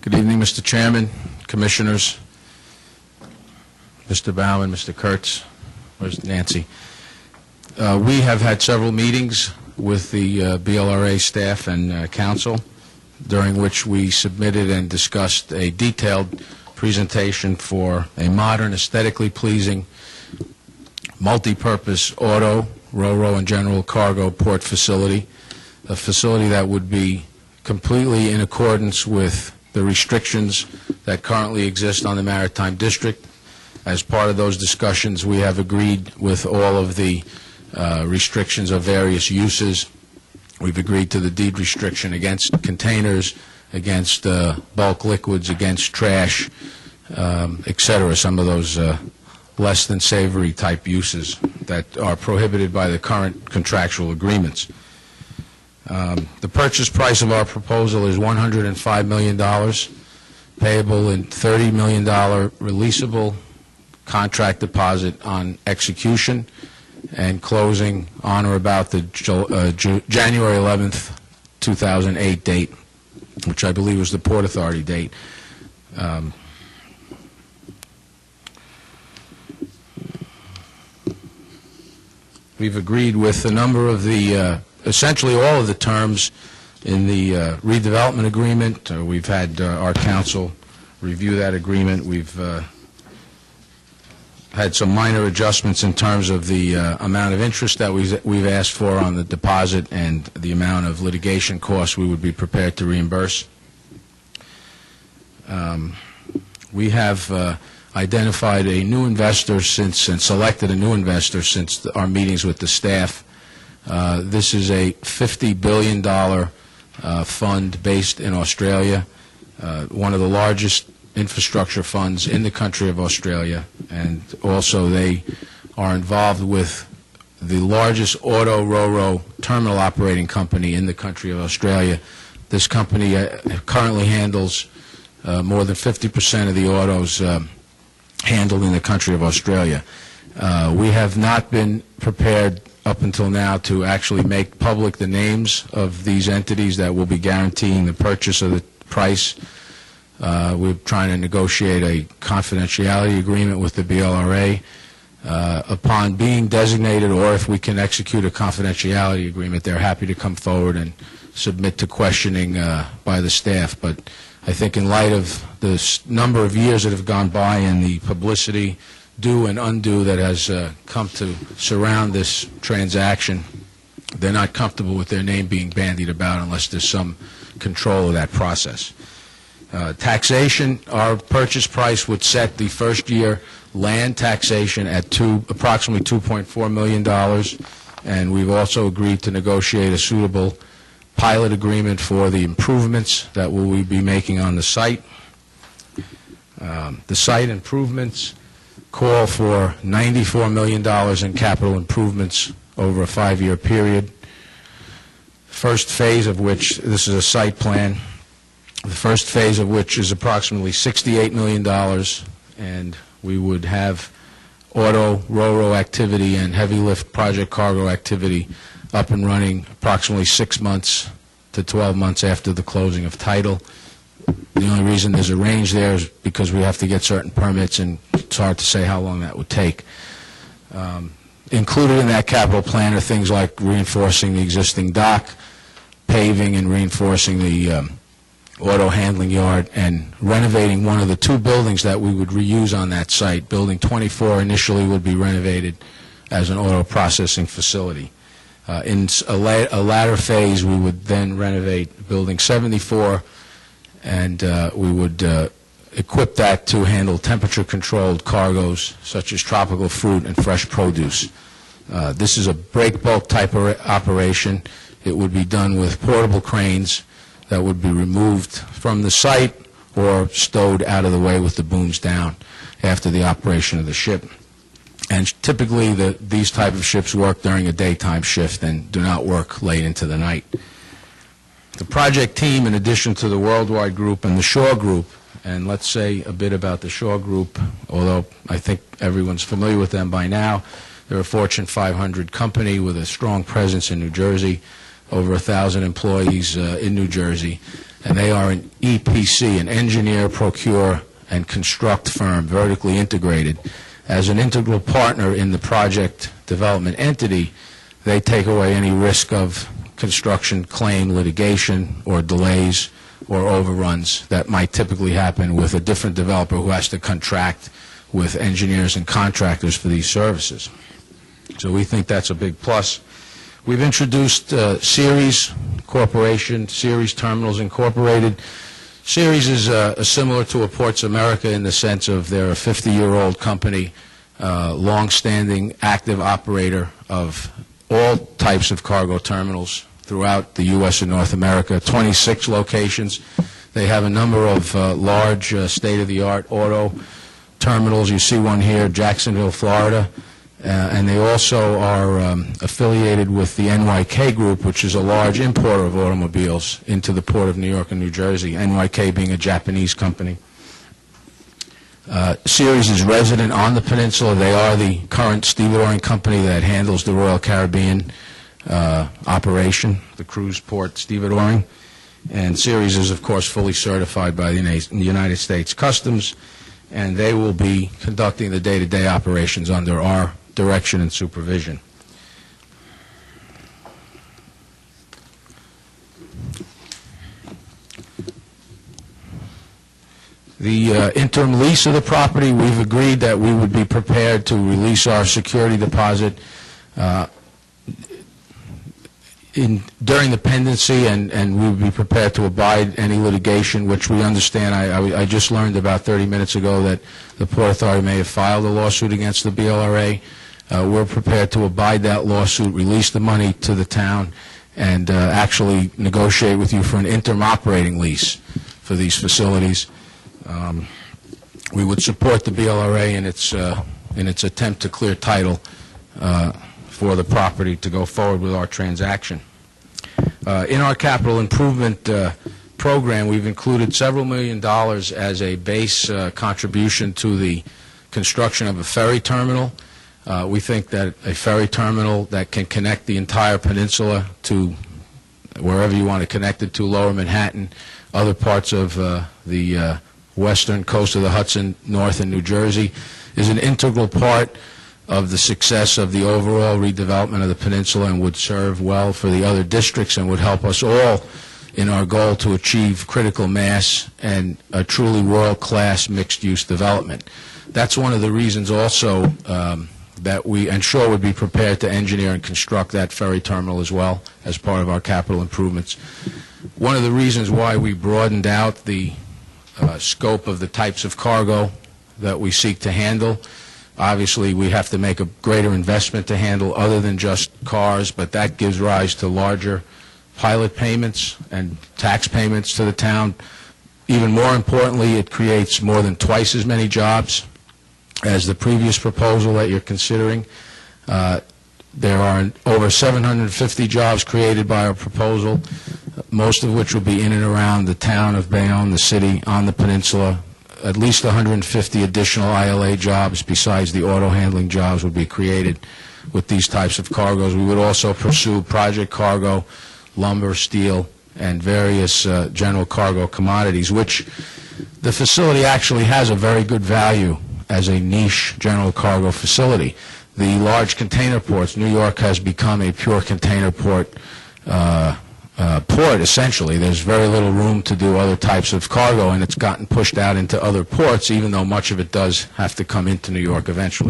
Good evening, Mr. Chairman, Commissioners, Mr. Bauman, Mr. Kurtz, where's Nancy? We have had several meetings with the BLRA staff and council, during which we submitted and discussed a detailed presentation for a modern, aesthetically pleasing, multi-purpose auto, ro-ro, and general cargo port facility, a facility that would be completely in accordance with the restrictions that currently exist on the Maritime District. As part of those discussions, we have agreed with all of the restrictions of various uses. We've agreed to the deed restriction against containers, against bulk liquids, against trash, etc. Some of those less than savory type uses that are prohibited by the current contractual agreements. The purchase price of our proposal is $105 million, payable in $30 million releasable contract deposit on execution, and closing on or about the January 11th, 2008 date, which I believe was the Port Authority date. We've agreed with a number of the, essentially all of the terms in the redevelopment agreement. We've had our council review that agreement. We've had some minor adjustments in terms of the amount of interest that we've asked for on the deposit and the amount of litigation costs we would be prepared to reimburse. We have identified a new investor and selected a new investor since our meetings with the staff. This is a $50 billion fund based in Australia, one of the largest infrastructure funds in the country of Australia, and also they are involved with the largest auto ro-ro terminal operating company in the country of Australia. This company currently handles more than 50% of the autos handled in the country of Australia. We have not been prepared up until now to actually make public the names of these entities that will be guaranteeing the purchase of the price. We're trying to negotiate a confidentiality agreement with the BLRA. Upon being designated, or if we can execute a confidentiality agreement, they're happy to come forward and submit to questioning by the staff. But I think in light of the number of years that have gone by and the publicity, due and undue, that has come to surround this transaction, they're not comfortable with their name being bandied about unless there's some control of that process. Taxation, our purchase price would set the first year land taxation at approximately $2.4 million, and we've also agreed to negotiate a suitable pilot agreement for the improvements that we'll be making on the site. The site improvements call for $94 million in capital improvements over a 5-year period. First phase of which, this is a site plan, the first phase of which is approximately $68 million, and we would have auto, ro-ro activity and heavy lift project cargo activity up and running approximately 6 months to 12 months after the closing of title. The only reason there's a range there is because we have to get certain permits, and it's hard to say how long that would take. Included in that capital plan are things like reinforcing the existing dock, paving and reinforcing the auto handling yard, and renovating one of the 2 buildings that we would reuse on that site. Building 24 initially would be renovated as an auto processing facility. In a latter phase, we would then renovate Building 74, and we would equip that to handle temperature-controlled cargoes such as tropical fruit and fresh produce. This is a break bulk type of operation. It would be done with portable cranes that would be removed from the site or stowed out of the way with the booms down after the operation of the ship. And typically these type of ships work during a daytime shift and do not work late into the night. The project team, in addition to the Worldwide Group and the Shaw Group, and let's say a bit about the Shaw Group, although I think everyone's familiar with them by now. They're a Fortune 500 company with a strong presence in New Jersey, over 1,000 employees in New Jersey. and they are an EPC, an engineer, procure, and construct firm, vertically integrated. As an integral partner in the project development entity, they take away any risk of construction claim litigation or delays or overruns that might typically happen with a different developer who has to contract with engineers and contractors for these services. So we think that's a big plus. We've introduced Ceres Corporation, Ceres Terminals Incorporated. Ceres is similar to a Ports America in the sense of they're a 50-year-old company, long-standing, active operator of all types of cargo terminals throughout the U.S. and North America, 26 locations. They have a number of large state-of-the-art auto terminals. You see one here, Jacksonville, Florida. And they also are affiliated with the NYK Group, which is a large importer of automobiles into the Port of New York and New Jersey, NYK being a Japanese company. Ceres is resident on the peninsula. They are the current stevedoring company that handles the Royal Caribbean operation, the cruise port stevedoring. And Ceres is, of course, fully certified by the United States Customs, and they will be conducting the day-to-day operations under our direction and supervision. The interim lease of the property, we've agreed that we would be prepared to release our security deposit during the pendency, and we would be prepared to abide any litigation, which we understand. I just learned about 30 minutes ago that the Port Authority may have filed a lawsuit against the BLRA. We're prepared to abide that lawsuit, release the money to the town, and actually negotiate with you for an interim operating lease for these facilities. We would support the BLRA in its attempt to clear title for the property to go forward with our transaction. In our capital improvement program, we've included several $1 million as a base contribution to the construction of a ferry terminal. We think that a ferry terminal that can connect the entire peninsula to wherever you want to connect it to, Lower Manhattan, other parts of the western coast of the Hudson, north in New Jersey, is an integral part of the success of the overall redevelopment of the peninsula and would serve well for the other districts and would help us all in our goal to achieve critical mass and a truly world-class mixed-use development. That's one of the reasons also that we, and Shore would be prepared to engineer and construct that ferry terminal as well as part of our capital improvements. One of the reasons why we broadened out the scope of the types of cargo that we seek to handle. Obviously, we have to make a greater investment to handle other than just cars, but that gives rise to larger pilot payments and tax payments to the town. Even more importantly, it creates more than twice as many jobs as the previous proposal that you're considering. There are over 750 jobs created by our proposal, most of which will be in and around the town of Bayonne, the city, on the peninsula. At least 150 additional ILA jobs besides the auto handling jobs would be created with these types of cargoes. We would also pursue project cargo, lumber, steel, and various general cargo commodities, which the facility actually has a very good value as a niche general cargo facility. The large container ports, New York has become a pure container port, essentially. There's very little room to do other types of cargo, and it's gotten pushed out into other ports, even though much of it does have to come into New York eventually.